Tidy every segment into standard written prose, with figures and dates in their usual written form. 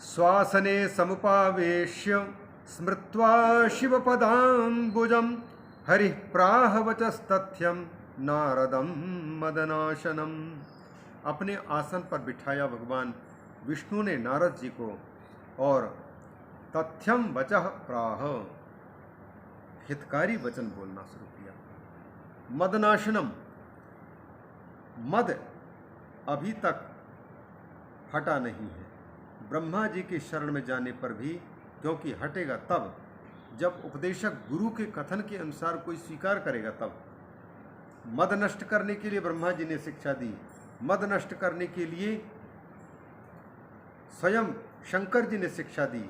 श्वासने समुपावेश्य स्मृत्वा शिवपदाम्बुजं हरिः प्राह वचस्तथ्यं नारदं मदनाशनम। अपने आसन पर बिठाया भगवान विष्णु ने नारद जी को और तथ्यम वचः प्राह, हितकारी वचन बोलना शुरू किया। मदनाशनम, मद अभी तक हटा नहीं है ब्रह्मा जी की शरण में जाने पर भी, क्योंकि हटेगा तब जब उपदेशक गुरु के कथन के अनुसार कोई स्वीकार करेगा तब। मद नष्ट करने के लिए ब्रह्मा जी ने शिक्षा दी, मद नष्ट करने के लिए स्वयं शंकर जी ने शिक्षा दी,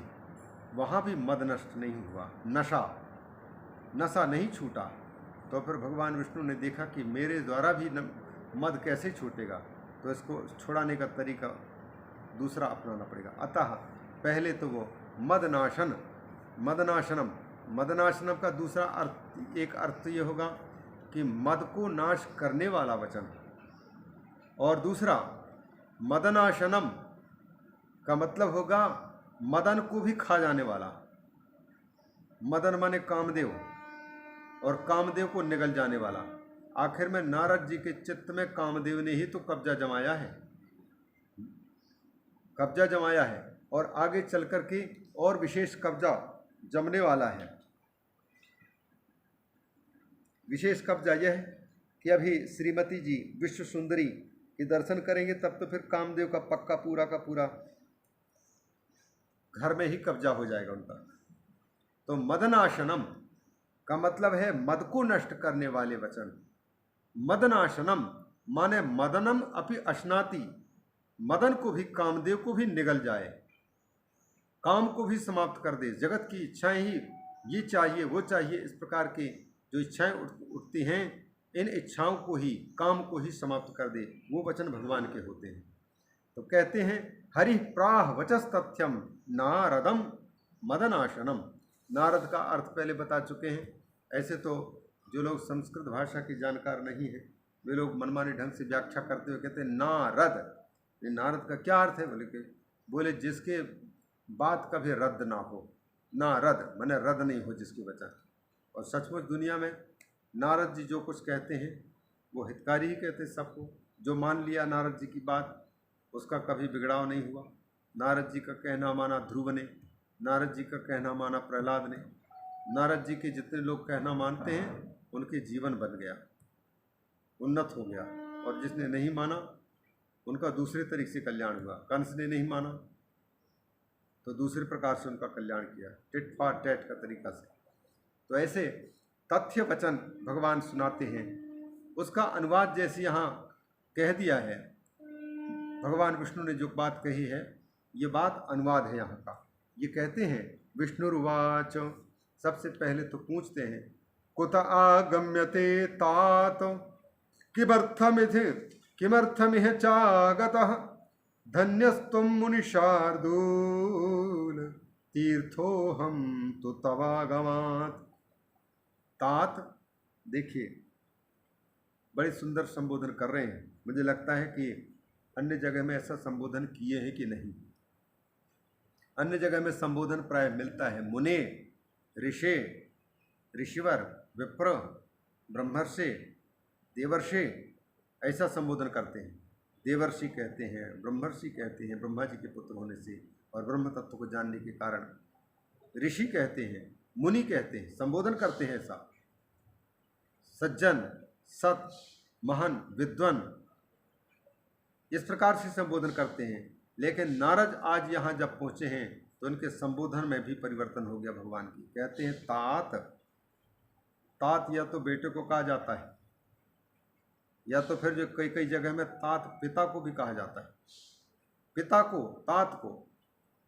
वहाँ भी मद नष्ट नहीं हुआ, नशा नहीं छूटा। तो फिर भगवान विष्णु ने देखा कि मेरे द्वारा भी मद कैसे छूटेगा, तो इसको छुड़ाने का तरीका दूसरा अपनाना पड़ेगा। अतः पहले तो वो मदनाशनम का दूसरा अर्थ, एक अर्थ ये होगा कि मद को नाश करने वाला वचन, और दूसरा मदनाशनम का मतलब होगा मदन को भी खा जाने वाला। मदन माने कामदेव, और कामदेव को निगल जाने वाला। आखिर में नारद जी के चित्त में कामदेव ने ही तो कब्जा जमाया है और आगे चल कर के और विशेष कब्जा जमने वाला है। विशेष कब्जा यह है कि अभी श्रीमती जी विश्व सुंदरी के दर्शन करेंगे, तब तो फिर कामदेव का पक्का पूरा का पूरा घर में ही कब्जा हो जाएगा उनका। तो मदनाशनम का मतलब है मद को नष्ट करने वाले वचन। मदनाशनम माने मदनम अपि अश्नाति, मदन को भी, कामदेव को भी निगल जाए, काम को भी समाप्त कर दे। जगत की इच्छाएं ही, ये चाहिए वो चाहिए, इस प्रकार के जो इच्छाएं उठती हैं, इन इच्छाओं को ही, काम को ही समाप्त कर दे, वो वचन भगवान के होते हैं। तो कहते हैं हरि प्राह वचस तथ्यम नारदम मदनाशनम। नारद का अर्थ पहले बता चुके हैं। ऐसे तो जो लोग संस्कृत भाषा की जानकार नहीं है, वे लोग मनमाने ढंग से व्याख्या करते हुए कहते हैं नारद। ये नारद का क्या अर्थ है? बोले जिसके बात कभी रद्द ना हो, नारद माने रद्द नहीं हो जिसकी वचन। और सचमुच दुनिया में नारद जी जो कुछ कहते हैं वो हितकारी ही कहते हैं सबको। जो मान लिया नारद जी की बात, उसका कभी बिगड़ाव नहीं हुआ। नारद जी का कहना माना ध्रुव ने, नारद जी का कहना माना प्रहलाद ने। नारद जी के जितने लोग कहना मानते हैं उनके जीवन बन गया, उन्नत हो गया। और जिसने नहीं माना उनका दूसरे तरीके से कल्याण हुआ। कंस ने नहीं माना तो दूसरे प्रकार से उनका कल्याण किया, टिट फॉर टैट का तरीका से। तो ऐसे तथ्य वचन भगवान सुनाते हैं। उसका अनुवाद जैसे यहाँ कह दिया है, भगवान विष्णु ने जो बात कही है, ये बात अनुवाद है यहाँ का। ये कहते हैं विष्णुरुवाच, सबसे पहले तो पूछते हैं कुत आगम्यते तात किमर्थमिह चागतः धन्यस्तुम मुनिशार्दूल तीर्थोहम तो तवागमात्। तात देखिए बड़े सुंदर संबोधन कर रहे हैं। मुझे लगता है कि अन्य जगह में ऐसा संबोधन किए हैं कि नहीं। अन्य जगह में संबोधन प्राय मिलता है मुने, ऋषे, ऋषिवर, विप्र, ब्रह्मर्षि, देवर्षि, ऐसा संबोधन करते हैं। देवर्षि कहते हैं, ब्रह्मर्षि कहते हैं ब्रह्मा जी के पुत्र होने से और ब्रह्म तत्व को जानने के कारण। ऋषि कहते हैं, मुनि कहते हैं, संबोधन करते हैं ऐसा। सज्जन, सत, महान, विद्वान, इस प्रकार से संबोधन करते हैं। लेकिन नारद आज यहाँ जब पहुँचे हैं तो उनके संबोधन में भी परिवर्तन हो गया भगवान की। कहते हैं तात। तात या तो बेटे को कहा जाता है, या तो फिर जो कई जगह में तात पिता को भी कहा जाता है। पिता को, तात को,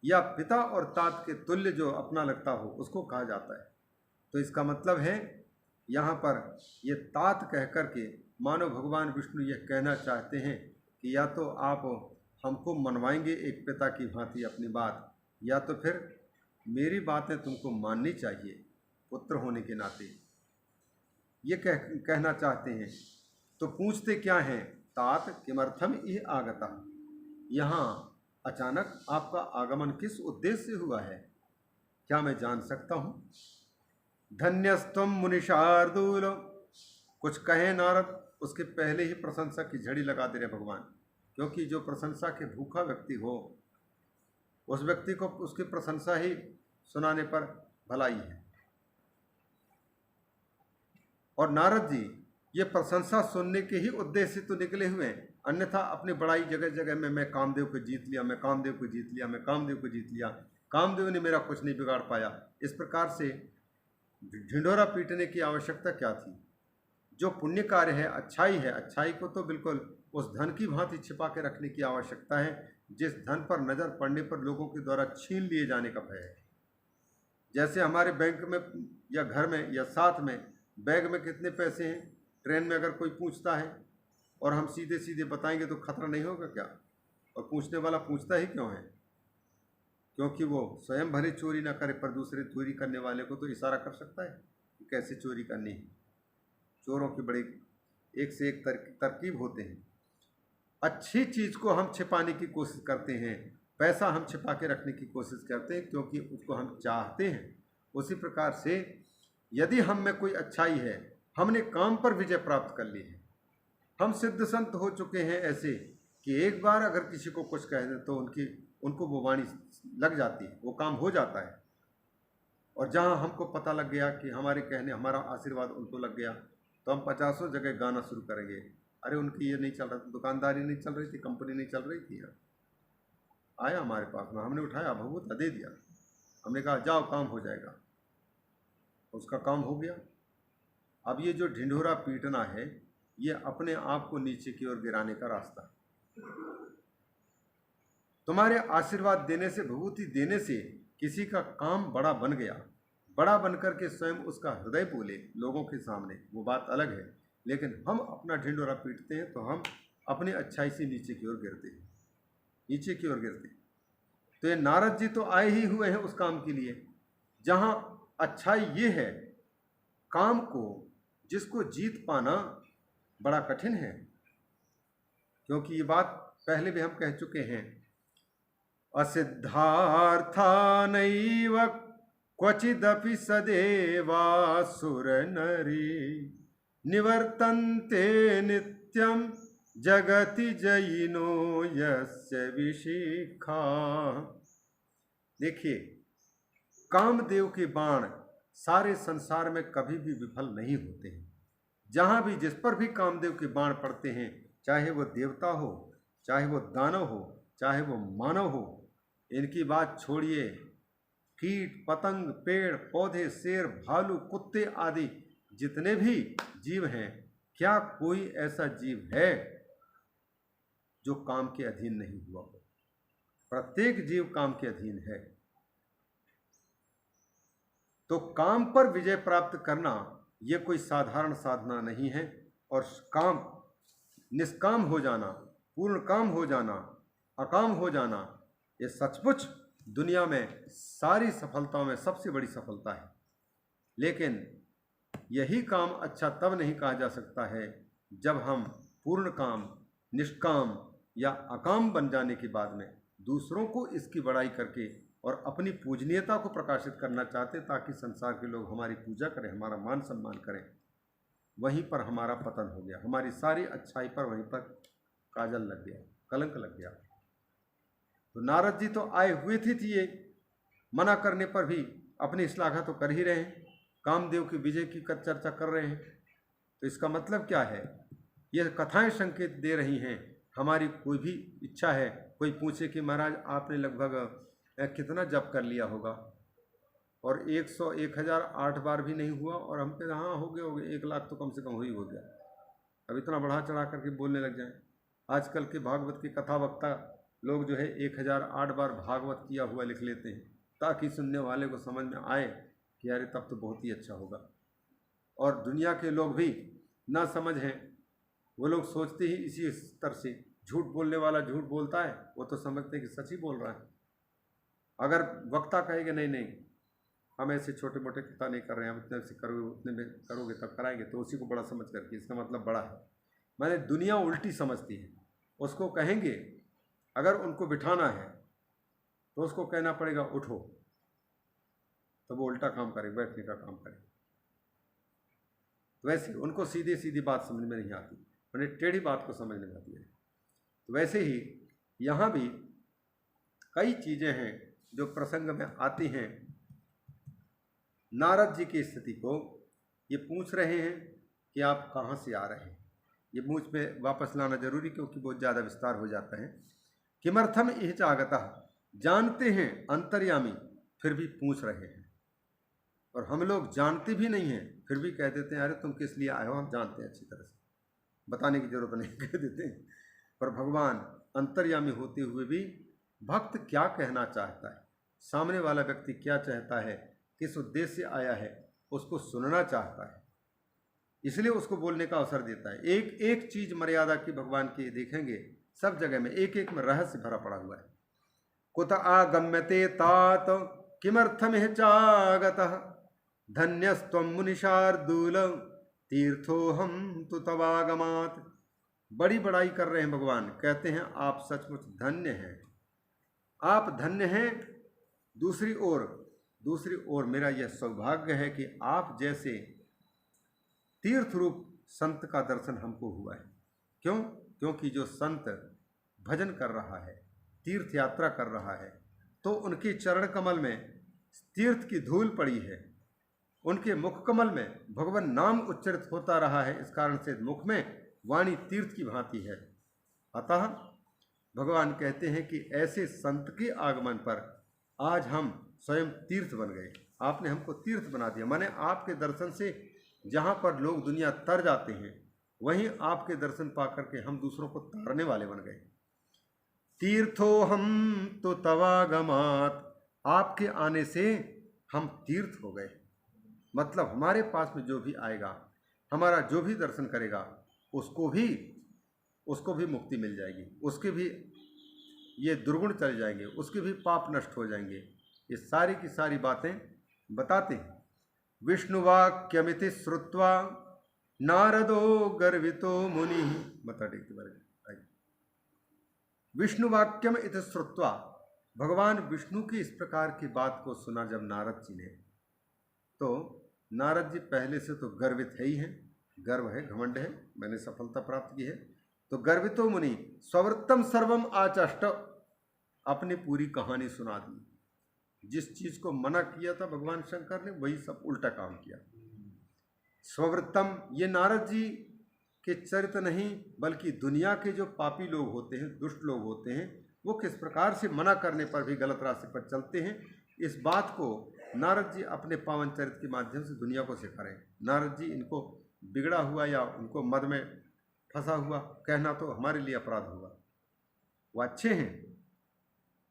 या पिता और तात के तुल्य जो अपना लगता हो उसको कहा जाता है। तो इसका मतलब है यहाँ पर ये तात कह कर के मानो भगवान विष्णु ये कहना चाहते हैं कि या तो आप हमको मनवाएंगे एक पिता की भांति अपनी बात, या तो फिर मेरी बातें तुमको माननी चाहिए पुत्र होने के नाते, ये कहना चाहते हैं। तो पूछते क्या हैं? तात किमर्थम इह आगता, यहाँ अचानक आपका आगमन किस उद्देश्य से हुआ है, क्या मैं जान सकता हूँ? धन्यस्तम मुनिशार्दूल। कुछ कहे नारद, उसके पहले ही प्रशंसा की झड़ी लगा दे रहे भगवान, क्योंकि जो प्रशंसा के भूखा व्यक्ति हो उस व्यक्ति को उसकी प्रशंसा ही सुनाने पर भलाई है। और नारद जी ये प्रशंसा सुनने के ही उद्देश्य से तो निकले हुए हैं, अन्यथा अपनी बड़ाई जगह जगह में मैं कामदेव को जीत लिया, मैं कामदेव को जीत लिया, मैं कामदेव को जीत लिया, कामदेव ने मेरा कुछ नहीं बिगाड़ पाया, इस प्रकार से ढिंढोरा पीटने की आवश्यकता क्या थी? जो पुण्य कार्य है, अच्छाई को तो बिल्कुल उस धन की भांति छिपा के रखने की आवश्यकता है जिस धन पर नज़र पड़ने पर लोगों के द्वारा छीन लिए जाने का भय है। जैसे हमारे बैंक में या घर में या साथ में बैग में कितने पैसे हैं, ट्रेन में अगर कोई पूछता है और हम सीधे सीधे बताएंगे तो खतरा नहीं होगा क्या? और पूछने वाला पूछता ही क्यों है? क्योंकि वो स्वयं भले चोरी ना करे पर दूसरे चोरी करने वाले को तो इशारा कर सकता है कि कैसे चोरी करनी है। चोरों की बड़ी एक से एक तरकीब होते हैं। अच्छी चीज़ को हम छिपाने की कोशिश करते हैं, पैसा हम छिपा के रखने की कोशिश करते हैं क्योंकि उसको हम चाहते हैं। उसी प्रकार से यदि हम में कोई अच्छाई है, हमने काम पर विजय प्राप्त कर ली है, हम सिद्ध संत हो चुके हैं ऐसे कि एक बार अगर किसी को कुछ कह दें तो उनको वो वाणी लग जाती है, वो काम हो जाता है। और जहाँ हमको पता लग गया कि हमारे कहने हमारा आशीर्वाद उनको लग गया तो हम 50 जगह गाना शुरू करेंगे, अरे उनकी ये नहीं चल रहा था, दुकानदारी नहीं चल रही थी, कंपनी नहीं चल रही थी, आया हमारे पास में, हमने उठाया, भभूत दे दिया, हमने कहा जाओ काम हो जाएगा, उसका काम हो गया। अब ये जो ढिंढोरा पीटना है ये अपने आप को नीचे की ओर गिराने का रास्ता है। तुम्हारे आशीर्वाद देने से, भभूति देने से किसी का काम बड़ा बन गया, बड़ा बनकर के स्वयं उसका हृदय बोले लोगों के सामने, वो बात अलग है। लेकिन हम अपना ढिंढोरा पीटते हैं तो हम अपनी अच्छाई से नीचे की ओर गिरते हैं, नीचे की ओर गिरते हैं। तो ये नारद जी तो आए ही हुए हैं उस काम के लिए जहाँ अच्छाई ये है, काम को जिसको जीत पाना बड़ा कठिन है, क्योंकि ये बात पहले भी हम कह चुके हैं, असिद्धार्था नैव क्वचिदपि सदेवासुर नरी निवर्तन्ते नित्यं जगति जयिनो यस्य विशिखा। देखिए, कामदेव के बाण सारे संसार में कभी भी विफल नहीं होते हैं। जहाँ भी जिस पर भी कामदेव के बाण पड़ते हैं, चाहे वो देवता हो, चाहे वो दानव हो, चाहे वो मानव हो, इनकी बात छोड़िए, कीट पतंग, पेड़ पौधे, शेर, भालू, कुत्ते आदि जितने भी जीव हैं, क्या कोई ऐसा जीव है जो काम के अधीन नहीं हुआ हो? प्रत्येक जीव काम के अधीन है। तो काम पर विजय प्राप्त करना यह कोई साधारण साधना नहीं है, और काम निष्काम हो जाना, पूर्ण काम हो जाना, अकाम हो जाना, ये सचमुच दुनिया में सारी सफलताओं में सबसे बड़ी सफलता है। लेकिन यही काम अच्छा तब नहीं कहा जा सकता है जब हम पूर्ण काम, निष्काम या अकाम बन जाने के बाद में दूसरों को इसकी बड़ाई करके और अपनी पूजनीयता को प्रकाशित करना चाहते ताकि संसार के लोग हमारी पूजा करें, हमारा मान सम्मान करें। वहीं पर हमारा पतन हो गया, हमारी सारी अच्छाई पर वहीं पर काजल लग गया, कलंक लग गया। तो नारद जी तो आए हुए थे, ये मना करने पर भी अपनी श्लाघा तो कर ही रहे हैं, कामदेव की विजय की चर्चा कर रहे हैं। तो इसका मतलब क्या है? ये कथाएं संकेत दे रही हैं, हमारी कोई भी इच्छा है, कोई पूछे कि महाराज आपने लगभग कितना जप कर लिया होगा, और 101,008 बार भी नहीं हुआ, और हम कहते हाँ हो गए 1 लाख तो कम से कम हो गया। अब इतना बढ़ा चढ़ा करके बोलने लग जाएं। आजकल के भागवत की कथा वक्ता लोग जो है 1008 बार भागवत किया हुआ लिख लेते हैं ताकि सुनने वाले को समझ में आए कि अरे तब तो बहुत ही अच्छा होगा। और दुनिया के लोग भी ना समझ हैं, वो लोग सोचते ही इसी स्तर से, झूठ बोलने वाला झूठ बोलता है, वो तो समझते हैं कि सच ही बोल रहा है। अगर वक्ता कहेगा नहीं नहीं हम ऐसे छोटे मोटे कथा नहीं कर रहे हैं, हम इतने से करोगे, उतने में करोगे तब कराएंगे, तो उसी को बड़ा समझ करके इसका मतलब बड़ा है। मैंने दुनिया उल्टी समझती है, उसको कहेंगे अगर उनको बिठाना है तो उसको कहना पड़ेगा उठो, तो वो उल्टा काम करे, बैठने का काम करे। तो वैसे उनको सीधी सीधी बात समझ में नहीं आती, उन्हें टेढ़ी बात को समझ में आती है। तो वैसे ही यहाँ भी कई चीज़ें हैं जो प्रसंग में आती हैं। नारद जी की स्थिति को ये पूछ रहे हैं कि आप कहाँ से आ रहे हैं। ये मुझ पे वापस लाना जरूरी, क्योंकि बहुत ज़्यादा विस्तार हो जाता है। किमर्थम इह चागतः, जानते हैं अंतर्यामी, फिर भी पूछ रहे हैं। और हम लोग जानते भी नहीं हैं, फिर भी कह देते हैं अरे तुम किस लिए आए हो, हम जानते हैं अच्छी तरह से, बताने की जरूरत नहीं, कह देते हैं। पर भगवान अंतर्यामी होते हुए भी भक्त क्या कहना चाहता है, सामने वाला व्यक्ति क्या चाहता है, किस उद्देश्य से आया है, उसको सुनना चाहता है, इसलिए उसको बोलने का अवसर देता है। एक एक चीज मर्यादा की भगवान की देखेंगे, सब जगह में एक एक में रहस्य भरा पड़ा हुआ है। कुत आगम्यते तात किमर्थमिह चागतः, धन्यस्त्वं मुनिशार्दूल तीर्थोहम तु तवागमात्। बड़ी बड़ाई कर रहे हैं भगवान, कहते हैं आप सचमुच धन्य हैं, आप धन्य हैं। दूसरी ओर मेरा यह सौभाग्य है कि आप जैसे तीर्थ रूप संत का दर्शन हमको हुआ है। क्यों? क्योंकि जो संत भजन कर रहा है, तीर्थ यात्रा कर रहा है, तो उनके चरण कमल में तीर्थ की धूल पड़ी है, उनके मुख कमल में भगवान नाम उच्चरित होता रहा है, इस कारण से मुख में वाणी तीर्थ की भांति है। अतः भगवान कहते हैं कि ऐसे संत के आगमन पर आज हम स्वयं तीर्थ बन गए, आपने हमको तीर्थ बना दिया। माने आपके दर्शन से जहाँ पर लोग दुनिया तर जाते हैं, वहीं आपके दर्शन पाकर के हम दूसरों को तारने वाले बन गए। तीर्थो हम तो तवागमात, आपके आने से हम तीर्थ हो गए। मतलब हमारे पास में जो भी आएगा, हमारा जो भी दर्शन करेगा, उसको भी मुक्ति मिल जाएगी, उसके भी ये दुर्गुण चले जाएंगे, उसके भी पाप नष्ट हो जाएंगे। ये सारी की सारी बातें बताते हैं। विष्णुवाक्यमिति श्रुत्वा नारदो गर्वितो मुनि, बता टेक विष्णुवाक्यम इति श्रुत्वा, भगवान विष्णु की इस प्रकार की बात को सुना जब नारद जी ने, तो नारद जी पहले से तो गर्वित है ही हैं, गर्व है, घमंड है, मैंने सफलता प्राप्त की है। तो गर्वितो मुनि स्ववृत्तम सर्वम आचष्ट, अपनी पूरी कहानी सुना दी। जिस चीज को मना किया था भगवान शंकर ने, वही सब उल्टा काम किया। स्ववृत्तम, ये नारद जी के चरित्र नहीं, बल्कि दुनिया के जो पापी लोग होते हैं, दुष्ट लोग होते हैं, वो किस प्रकार से मना करने पर भी गलत रास्ते पर चलते हैं, इस बात को नारद जी अपने पावन चरित्र के माध्यम से दुनिया को सिखा रहे हैं। नारद जी इनको बिगड़ा हुआ या उनको मद में फंसा हुआ कहना तो हमारे लिए अपराध होगा। वो अच्छे हैं,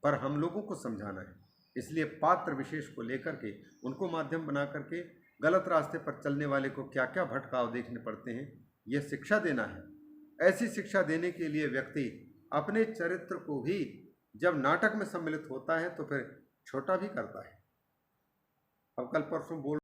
पर हम लोगों को समझाना है, इसलिए पात्र विशेष को लेकर के उनको माध्यम बना करके गलत रास्ते पर चलने वाले को क्या क्या भटकाव देखने पड़ते हैं, यह शिक्षा देना है। ऐसी शिक्षा देने के लिए व्यक्ति अपने चरित्र को भी जब नाटक में सम्मिलित होता है तो फिर छोटा भी करता है। अब कल परसों बोल